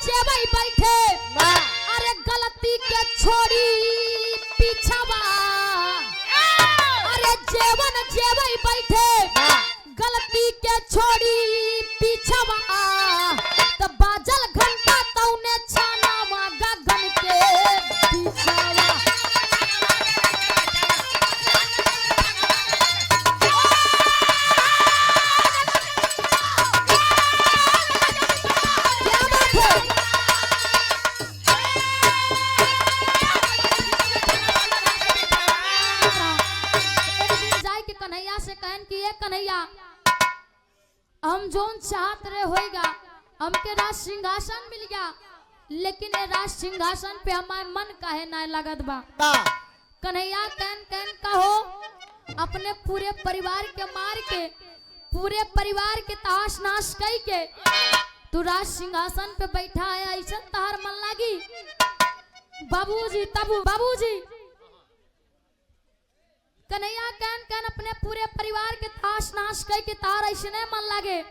जेवई बैठे अरे गलती के छोड़ी पीछावा अरे जेवई बैठे गलती के छोड़ी पीछावा तो बाजल घंटा तौने छानावा गगन के पीछावा कन्हैया हम जोन चाहत रहे होएगा हमके राज सिंहासन मिल गया लेकिन ये राज सिंहासन पे हमारे मन काहे ना लगत बा कन्हैया कहन कहन कहो अपने पूरे परिवार के मार के पूरे परिवार के तहस नहस कई के तू राज सिंहासन पे बैठा है ऐसा तहार मन लागी बाबूजी तबू बाबूजी कन्हैया कहन कहन अपने पूरे परिवार के ताश नाश कई के तार ऐसे मन लागे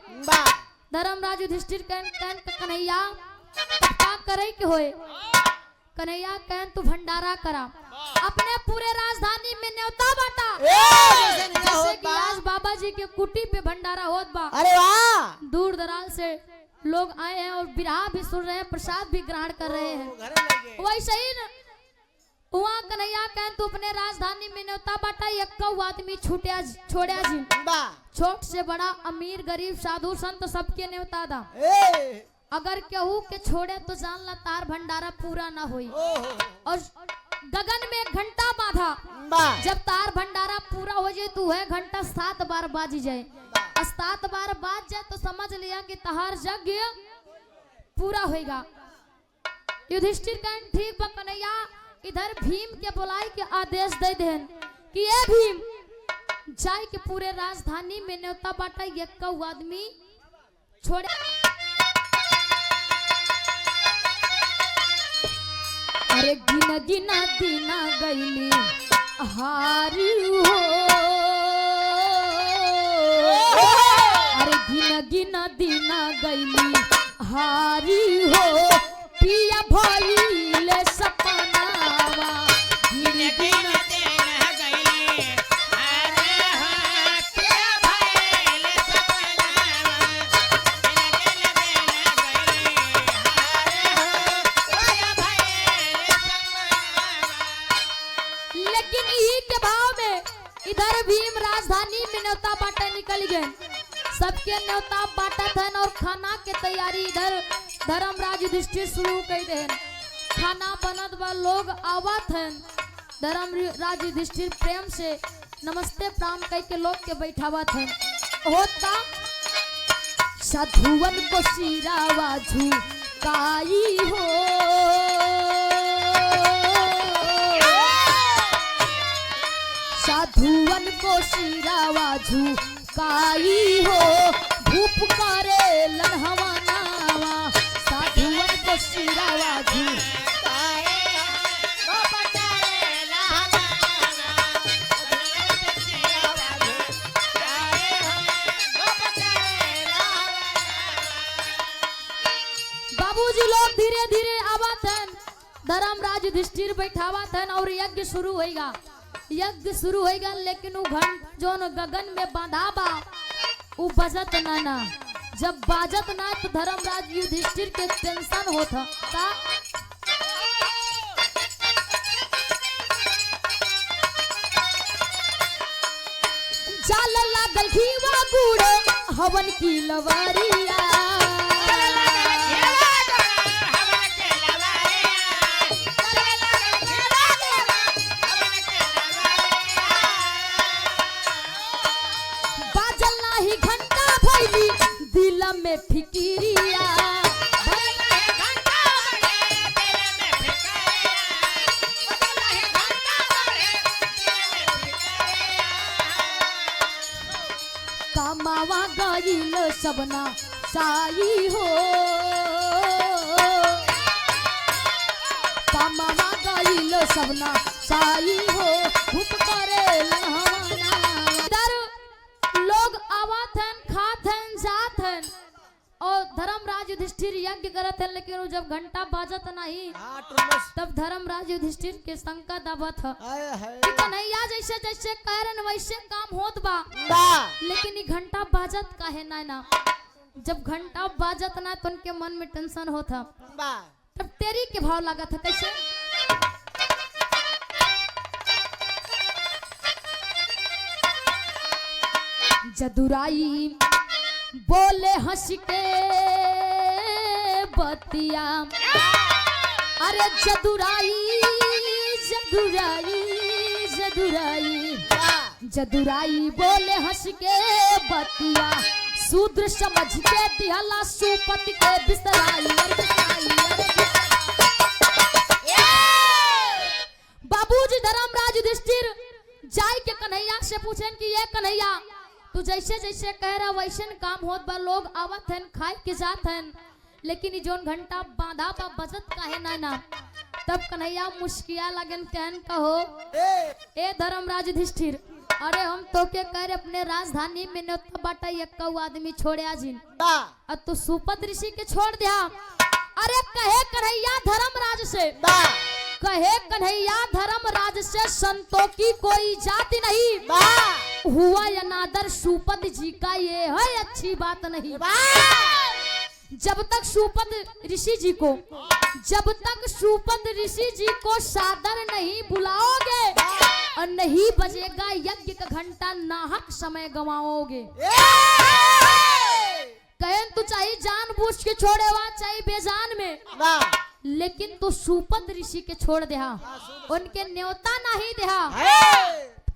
धर्मराज युधिष्ठिर कहन कहन कन्हैया क्या करे के होए कन्हैया कहन तू भंडारा करा अपने पूरे राजधानी में न्योता बांटा जैसे कि आज बाबा जी के कुटी पे भंडारा होत बा अरे वाह दूर दराज से लोग आए हैं और बिरहा भी सुन रहे हैं प्रसाद भी ग्रहण कर रहे हैं वैसे ही वहाँ कन्हैया कहन तू अपने राजधानी में न्योता बांटा एक्का आदमी छोड़िया जी छोट से बड़ा अमीर गरीब साधु संत सबके न्योता दा अगर केहू के छोड़े तो जान ला तार भंडारा पूरा ना होई और गगन में घंटा बांधा जब तार भंडारा पूरा हो जाए तो वह घंटा 7 बार बाजी जाए 7 बार बाज जाए तो समझ लिया कि तहार यज्ञ पूरा होएगा युधिष्ठिर कहन ठीक बा कन्हैया इधर भीम के बुलाई के आदेश दे देन कि ये भीम जाए के पूरे राजधानी में न्योता बांटा एक्का आदमी छोड़े अरे गिन गिना दिना गईली हारी हो अरे गिन गिना दिना गईली हारी हो पिया भइले सपना इधर भीम राजधानी में न्योता बांटे निकल गए सबके न्योता बांटत हैं और खाना के तैयारी इधर धर्मराज युधिष्ठिर शुरू कर देन खाना बनत बा लोग आवत हैं धर्मराज युधिष्ठिर प्रेम से नमस्ते प्रणाम कह के लोग के बैठावत हैं होता साधुवन को सिरावा झुकाई हो साधुवन को सिरावा झुकाई हो धूप करे लनहवा नावा साधुवन को सिरावा झुकाई बाबूजी लोग धीरे धीरे आवत हैं धर्मराज युधिष्ठिर बैठावत हैं और यज्ञ शुरू होएगा यज्ञ शुरू होएगा लेकिन वो घंट जो गगन में बांधा बा वो बजत ना जब बाजत ना तो धर्मराज युधिष्ठिर के टेंशन होता का जाल लागल घीवा गुड़ हवन की लवरिया में फिकिरिया कामावा गईल सबना साई हो कामावा गईल सबना साई हो भूख करे इधर लोग आवत हैं खात हैं जात हैं और धर्मराज युधिष्ठिर यज्ञ करत है, लेकिन वो जब घंटा बाजत नहीं तब धर्मराज युधिष्ठिर के शंका दबत है कि कन्हैया जैसे जैसे कह रहे वैसे काम होत बा, लेकिन ये घंटा बाजत काहे ना। जब घंटा बाजत ना तो उनके मन में टेंशन होता, तब तेरी के भाव लागत है कैसे। जदुराई बोले हंस के बतिया, अरे जदुराई जदुराई जदुराई जदुराई बोले हंस के बतिया, शूद्र समझ के दिहला सुपति के बिसराई। बाबूजी धर्मराज युधिष्ठिर जाय के कन्हैया से पूछें कि ये कन्हैया तू जैसे जैसे कह रहा वैसे काम होत बा, लोग आवत हैं खाए के जात हैं, लेकिन ये जोन घंटा बांधा बा बजत काहे ना। तब कन्हैया मुस्किया लगन कहन कहो ए धर्मराज युधिष्ठिर, अरे हम तो के कह अपने राजधानी में न्योता बाटा एक आदमी छोड़े जिन, अब तू सुपत ऋषि के छोड़ दिया। अरे कहे कन्हैया धर्मराज से, कहे कन्हैया धर्मराज से संतों की कोई जाति नहीं, हुआ अनादर सुपद जी का ये है अच्छी बात नहीं। जब तक सुपद ऋषि जी को, जब तक सुपद ऋषि जी को सादर नहीं बुलाओगे और नहीं बजेगा यज्ञ का घंटा, नाहक समय गवाओगे। कहन तू चाहे जानबूझ के छोड़े वा चाहे बेजान में, लेकिन तू सुपद ऋषि के छोड़ दे, उनके न्योता नहीं दे।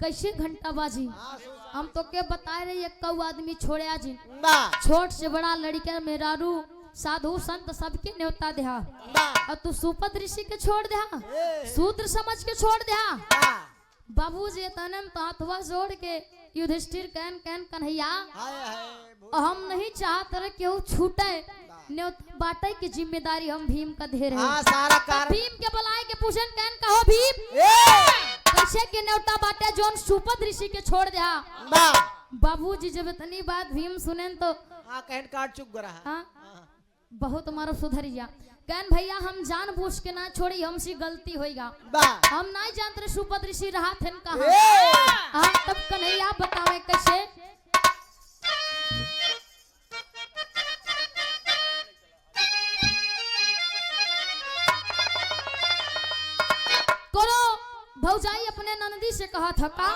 कैसे घंटा बाजी हम तो के बताए रहे एक आदमी छोड़े जी, छोट से बड़ा लड़का मेहरारू साधु संत सबके न्योता दे, और तू सुपद ऋषि के छोड़ दे, शूद्र समझ के छोड़ दे। बाबूजी तने तो हाथवा जोड़ के युधिष्ठिर कहन कन्हैया हम नहीं चाहत रहे केहू छूटे, न्योता बाटे की जिम्मेदारी हम भीम का दे रहे। भीम के बुलाए के पूछन कहन कहो भीम कैसे के न्योता बाटे जोन सुपद ऋषि के छोड़ दिया। बाबूजी जब इतनी बात भीम सुने तो कहन काट चुप रहा, बहुत हमारा सुधरिया। कहन भैया हम जानबूझ के ना छोड़ी, हमसे गलती होएगा, हम नहीं जानते सुपद ऋषि रहा थे कहाँ। तब कन्हैया बतावे कैसे। भौजाई अपने नंदी से कहा था का,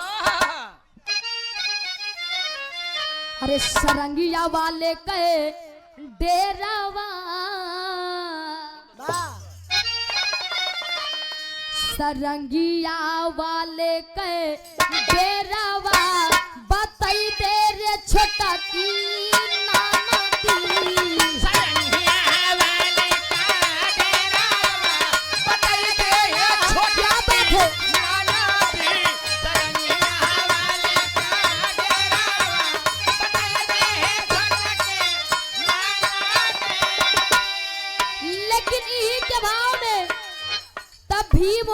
अरे सरंगिया वाले कहे डेरावा, सरंगिया वाले कहे डेरावा, बताई दे रे छोटा की भीम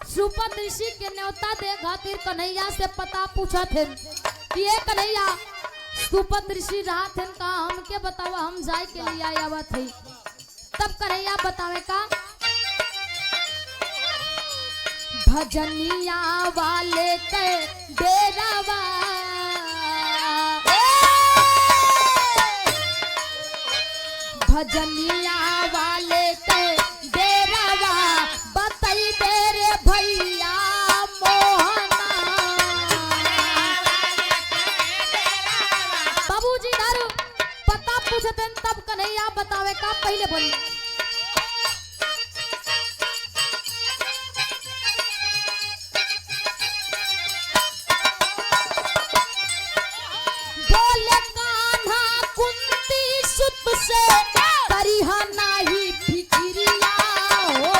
सुपद ऋषि के न्योता दे खातिर कन्हैया से पता पूछा थे कि ये कन्हैया सुपद ऋषि रहा थे का, हमके बतावा हम जाए के लिए आया थे। तब कन्हैया बतावे का, भजनिया वाले के डेरावा, भजनिया वाले के डेरावा, बताई तेरे भैया मोहना। बाबूजी धर पता पूछते तब कन्हैया बतावे का पहले बोली, बोले कान्हा कुंती सुत से करिहा नाही फिक्रिया हो।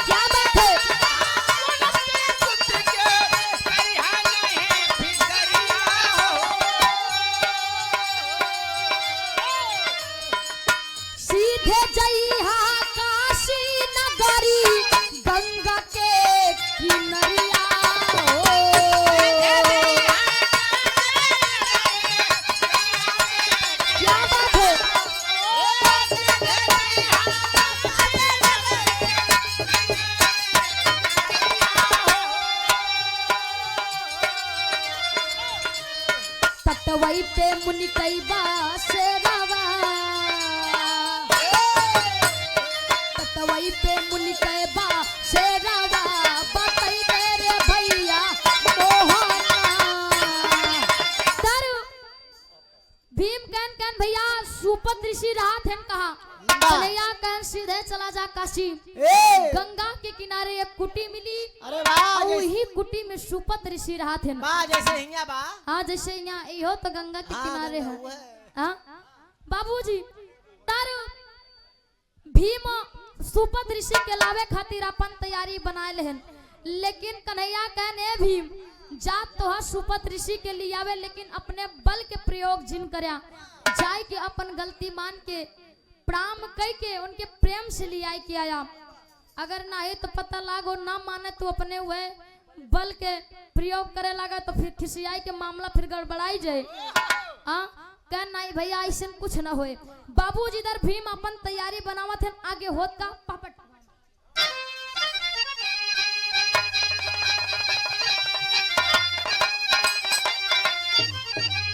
क्या बात है? तटवई पे मुनि कई बासेरावा, तटवई पे मुनि कई बासेरावा, बताई दे रे भैया मोहना। तर भीम कहन भैया सुपत ऋषि रहा थे कहा कन्हैया कहन सीधे चला जा काशी। गंगा के किनारे एक कुटी मिली। अरे वाह, वही कुटी में सुपत ऋषि रहा थे। जैसे हिंगा बा। हाँ जैसे यहाँ यो तो गंगा के किनारे है। हाँ बाबूजी तर भीम सुपत ऋषि के लावे खातिर अपन तैयारी बनाए लेहन, लेकिन कन्हैया कहने भीम जात तो सुपत ऋषि के लिए आवे, लेकिन अपने बल के प्रयोग जिन करया जाय के अपन गलती मान के प्राम कह के उनके प्रेम से लिया के आया। अगर ना है तो पता लागो ना माने तो अपने हुए बल के प्रयोग करे लगा तो फिर खिसियाई के मामला फिर गड़बड़ाई जाए। कह नहीं भैया ऐसे कुछ ना होए। बाबूजी इधर भीम अपन तैयारी बनावत है, आगे होत का पापट।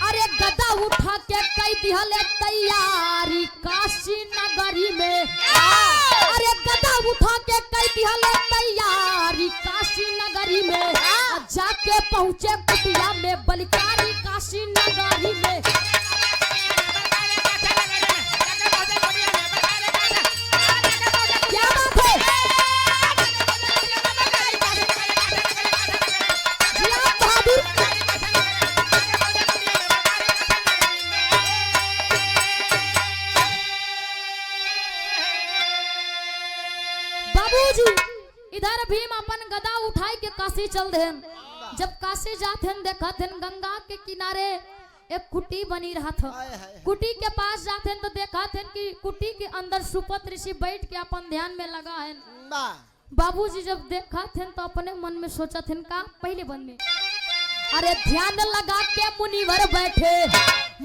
अरे गदा उठा के कई दिहले तैयारी काशी नगरी में। अरे गदा उठा के कई दिहले तैयारी काशी नगरी में। जाके पहुंचे कुटिया में बलिकारी काशी नगरी में। क्या बात है बहादुर। बाबूजी इधर भीम अपन गदा उठाई के काशी चल देन। जब काशी जाते देखा थे गंगा के किनारे एक कुटी बनी रहा था। कुटी के पास जाते तो देखा थे कि कुटी के अंदर सुपत ऋषि बैठ के अपन ध्यान में लगा है। बाबूजी जब देखा थे तो अपने मन में सोचा थे का पहले बन में अरे ध्यान लगा के मुनिवर बैठे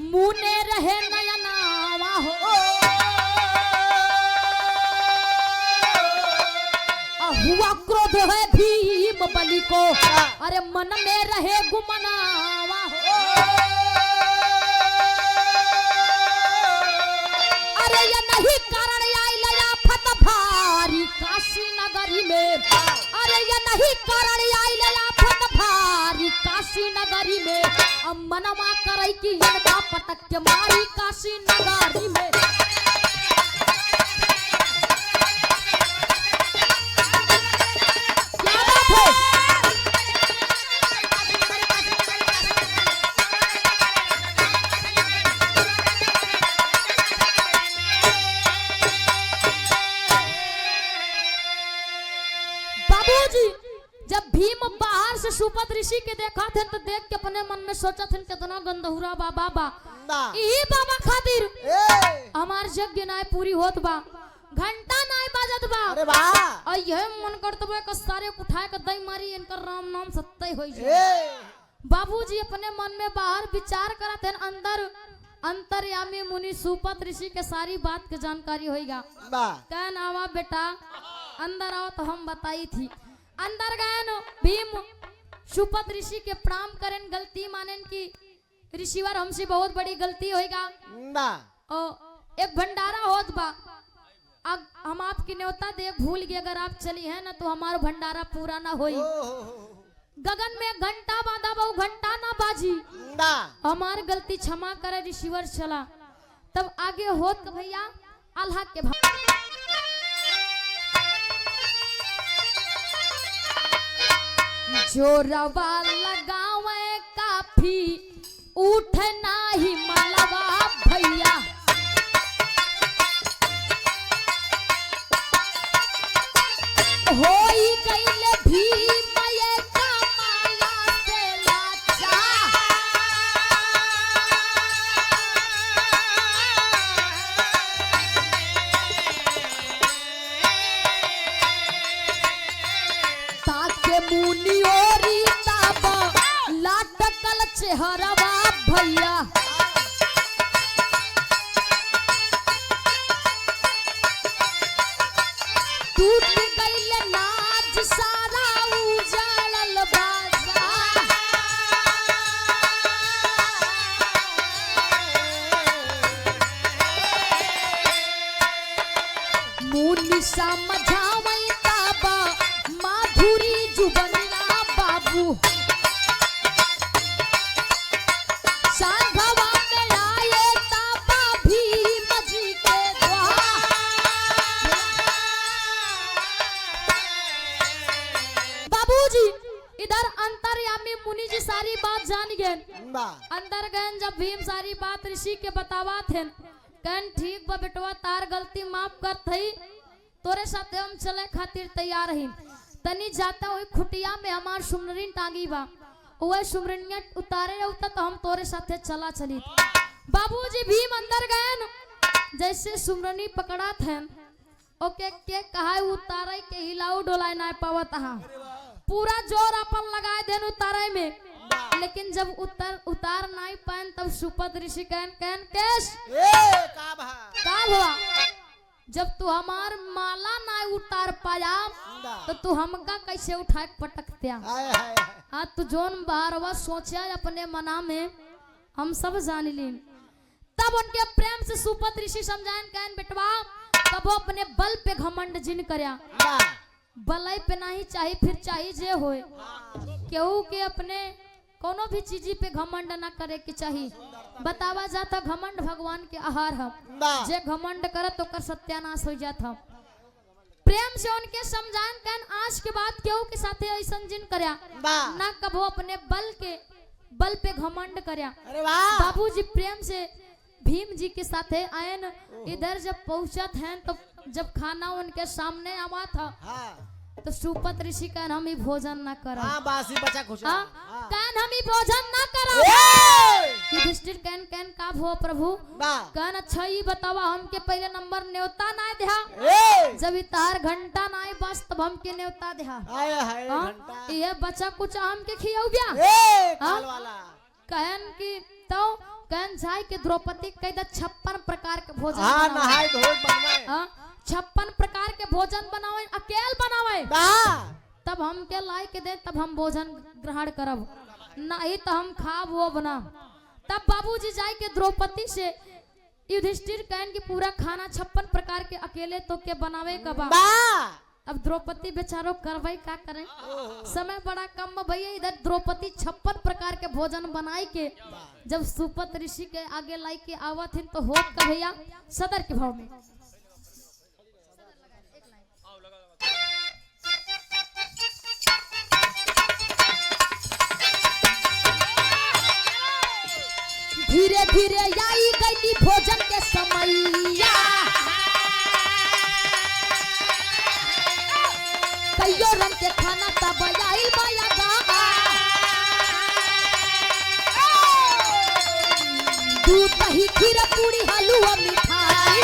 मुने रहे नयनावा हो। हुआ क्रोध है भीम बलि को, अरे मन में रहे गुमनावा हो। अरे ये नहीं कारण आई लया फत भारी काशी नगरी में। अरे ये नहीं कारण आई लया फत भारी काशी नगरी में। अब मनवा करई कि इनका पटक के मारी काशी नगरी में। जब भीम बाहर से सुपत ऋषि के देखा थे तो देख के अपने मन में सोचा थे कितना गंदहुरा बाबा ई बाबा खातिर हमार यज्ञ नाय पूरी होत बा, घंटा नाय बाजत बा। अरे वाह और यह मन करत बा कि सारे उठाए के दई मारी इनकर राम नाम सत्य होई जाए। बाबूजी अपने मन में बाहर विचार करत हैं, अंदर अंतर्यामी मुनि सुपत ऋषि के सारी बात के जानकारी होईगा। क्या नावा बेटा अंदर आओ तो हम बताई थी। अंदर गए न भीम सुपत ऋषि के प्रणाम करें, गलती मानेन की ऋषिवर हमसे बहुत बड़ी गलती होएगा। एक भंडारा होत बा, हम आपकी न्योता देख भूल गए, अगर आप चली है ना तो हमारा भंडारा पूरा ना होई। गगन में घंटा बांधा बहु घंटा ना बाजी, हमार गलती क्षमा करे ऋषिवर चला। तब आगे होत भैया अल्लाह के भाव जोरवा लगावे काफी उठ नाही मलवा भैया। होई गईले भीम ये कमाला से लाचा। ताके मुनि ओरी ताबा लाटकल चेहरवा भैया। टूट गईले नाच सारा उजाड़ल बाजा। सांघवा में आए ताबा भीम जी के द्वार। बाबूजी इधर अंतर्यामी मुनि जी सारी बात जान गए। अंदर गए जब भीम सारी बात ऋषि के बतावा थे, कहन ठीक बा बेटवा, तार गलती माफ कर थई, तोरे साथे हम चले खातिर तैयार ही। तनी जाता हुई खुटिया में हमार सुमरन टांगी बा, वह सुमरनिया उतारे उता तो हम तोरे साथे चला चली। बाबूजी भीम अंदर गए, जैसे सुमरनी पकड़ा थे ओके के कहा उतारे के हिलाऊ डोलाए ना पावत, पूरा जोर अपन लगाए देन उतारे में, लेकिन जब उतार नहीं पाए तब सुपत ऋषि कहन केश का हुआ, जब तू हमार माला ना उतार पाया तो तू हमका कैसे उठाए पटकत्या। हाँ तू जोन बारवा सोचा अपने मना में हम सब जान ली। तब उनके प्रेम से सुपत ऋषि समझाएं कहन बेटवा, तब वो अपने बल पे घमंड जिन करया, बलई पे नहीं चाहिए फिर चाहिए जे होए, केहू के अपने कोनो भी चीजी पे घमंड ना करे के चाहिए। बतावा जाता घमंड भगवान के आहार है, जे घमंड करे तो कर सत्यानाश हो जाता। प्रेम से उनके समझान कहन आज के बाद केहू के साथे ऐसा जिन करया ना कबो अपने बल पे घमंड करया। बाबूजी प्रेम से भीम जी के साथे आयन, इधर जब पहुंचत हैं तो जब खाना उनके सामने आवा था तो सुपत ऋषि कहन हम ही भोजन ना करा। बासी बचा खुश कहन हम ही भोजन ना करा। युधिष्ठिर कहन का भो प्रभु, कहन अच्छा ही बतावा हमके पहले नंबर न्योता ना दिया, जब इतार घंटा ना बस तब हमके न्योता दिया। ये बचा कुछ हमके खियाऊ ब्या कहन की तो कहन जाय के द्रौपदी कह 56 प्रकार के भोजन 56 प्रकार के भोजन बनावे, अकेल बनावे, तब हम के लाई के दे तब हम भोजन ग्रहण करब, नहीं तो हम खाब वो बना। तब बाबूजी जाय के द्रौपदी से युधिष्ठिर कहन की पूरा खाना 56 प्रकार के अकेले तो के बनावे कबा। अब द्रौपदी बेचारो करवाई का करें, समय बड़ा कम भैया। इधर द्रौपदी 56 प्रकार के भोजन बनाई के जब सुपत ऋषि के आगे लाई के आवत हिन तो होत का भैया सदर के भाव में धीरे धीरे आई गई भोजन के समैया, कईयो रंग के खाना तब आई माया गा, दूध दही खीर पूरी हलवा मिठाई,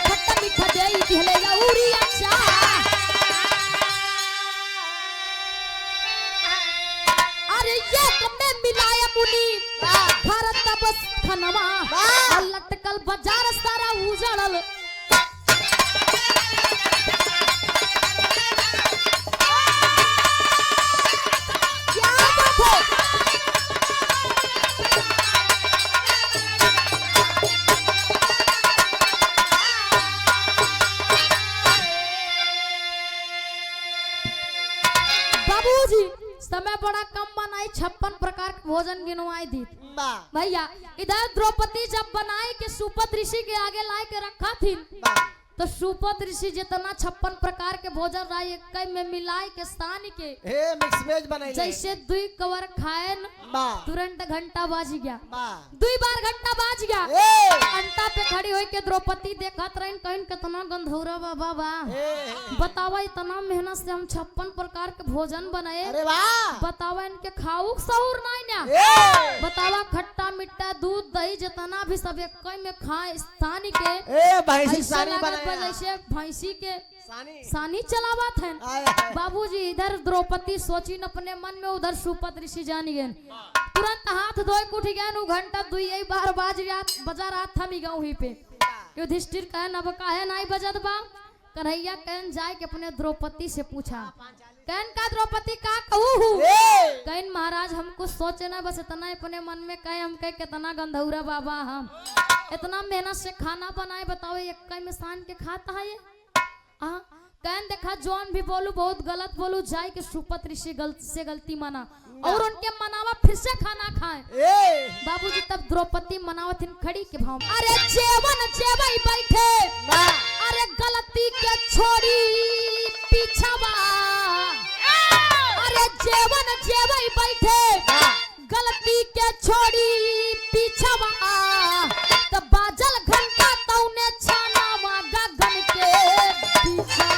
खट्टा मीठा देई दिहले लौरी अचार। अरे ये कमे मिलाया मुनि भारत तब खनवा, लटकल बाजार सारा उजड़ल, समय बड़ा कम बनाई 56 प्रकार के भोजन गिनवाई दी भैया। इधर द्रौपदी जब बनाई के सुपत ऋषि के आगे ला के रखा थी तो सुपत ऋषि जितना 56 प्रकार के भोजन राय एक में मिलाई के स्थान के मिक्स वेज बनाई जैसे 2 कवर खाए तुरंत घंटा बाज गया, 2 बार घंटा बाज गया। घंटा पे खड़ी हुई के द्रौपदी देखत रही कहीं कितना गंधौरा बाबा बा, बतावा इतना मेहनत से हम 56 प्रकार के भोजन बनाए, बतावा इनके खाऊक सहूर नहीं ना, बतावा खट्टा मिट्टा दूध दही जितना भी सब एक में खाए स्थान के जैसे भैंसी के सानी चलावत है। बाबूजी इधर द्रौपदी सोची अपने मन में, उधर सुपत ऋषि जान गए, तुरंत हाथ धोए उठ गए, घंटा 2 बार बजा रात था मी गाँव ही पे। युधिष्ठिर कहन अब काहे नहीं बजत बा, कन्हैया कहन जाए के अपने द्रौपदी से पूछा, कहन का द्रौपदी का कहूँ, कहन महाराज हमको सोचे ना बस इतना अपने मन में कहे हम कहे कितना गंधौरा बाबा, हम इतना मेहनत से खाना बनाए, बताओ एक में सान के खाता है ये। कहन देखा जौन भी बोलू बहुत गलत बोलू जाए के सुपत ऋषि से गलती मना और उनके मनावा फिर से खाना खाए। बाबूजी तब द्रौपदी मनावथिन खड़ी के भाव अरे जेवन जेवई बैठे अरे गलती के छोड़ी पीछावा अरे जेवन जेवई बैठे गलती के छोड़ी पीछावा तो बाजल घंटा तौने छानावा गगन के पीछावा।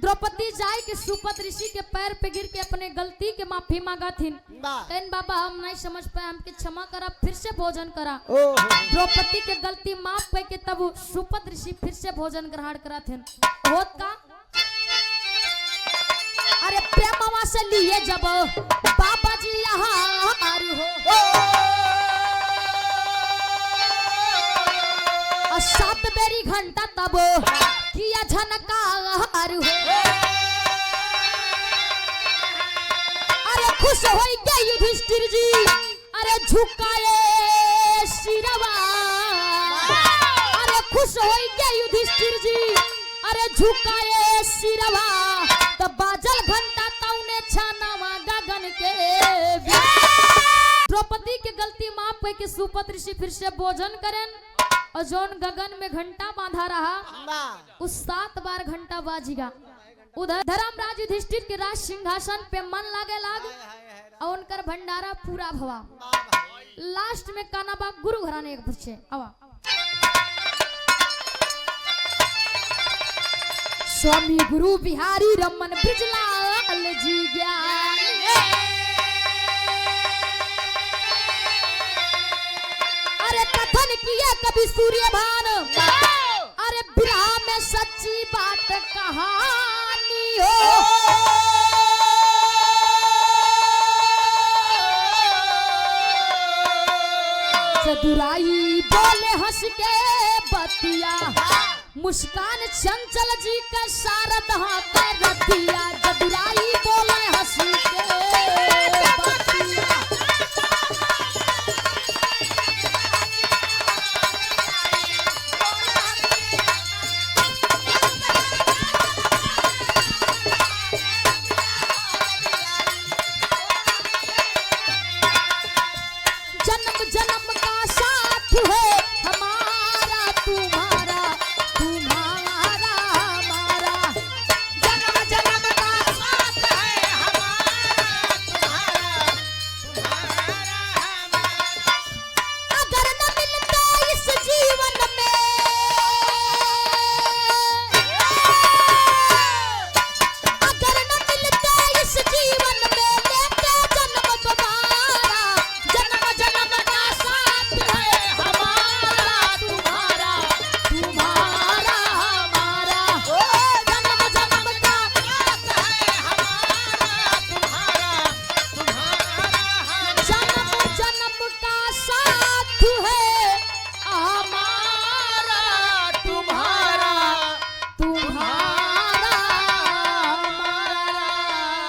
द्रौपदी जाए के सुपत ऋषि के पैर पे गिर के अपने गलती के माफी मांगा थिन। कहन बाबा हम नहीं समझ पाए हमके क्षमा करा फिर से भोजन करा। द्रौपदी के गलती माफ पे के तब सुपत ऋषि फिर से भोजन ग्रहण करा थिन। होत का अरे प्रेमवा से लिए जब बाबा जी यहाँ आरू हो और 7 बेरी घंटा तब किया झनकार हो अरे खुश हो गए युधिष्ठिर जी अरे झुकाए सिरवा अरे खुश हो गए युधिष्ठिर जी अरे झुकाए सिरवा तो बाजल घंटा तौने छानावा गगन के। द्रौपदी के गलती माफ पे के सुपत ऋषि फिर से भोजन करें और जोन गगन में घंटा बांधा रहा उस 7 बार घंटा बाजीगा। उधर धर्मराज युधिष्ठिर के राज सिंहासन पे मन लागे लाग और उनकर भंडारा पूरा भवा। लास्ट में काना बा गुरु घराने के पूछे आवा स्वामी गुरु बिहारी रमन ब्रिजलाल जी ज्ञानी अरे कथन किए कभी सूर्यभान अरे बिरहा में सच्ची बात कहानी हो चतुराई बोले हंस के बतिया मुस्कान चंचल जी का शारद हाथ रतिया चतुराई बोले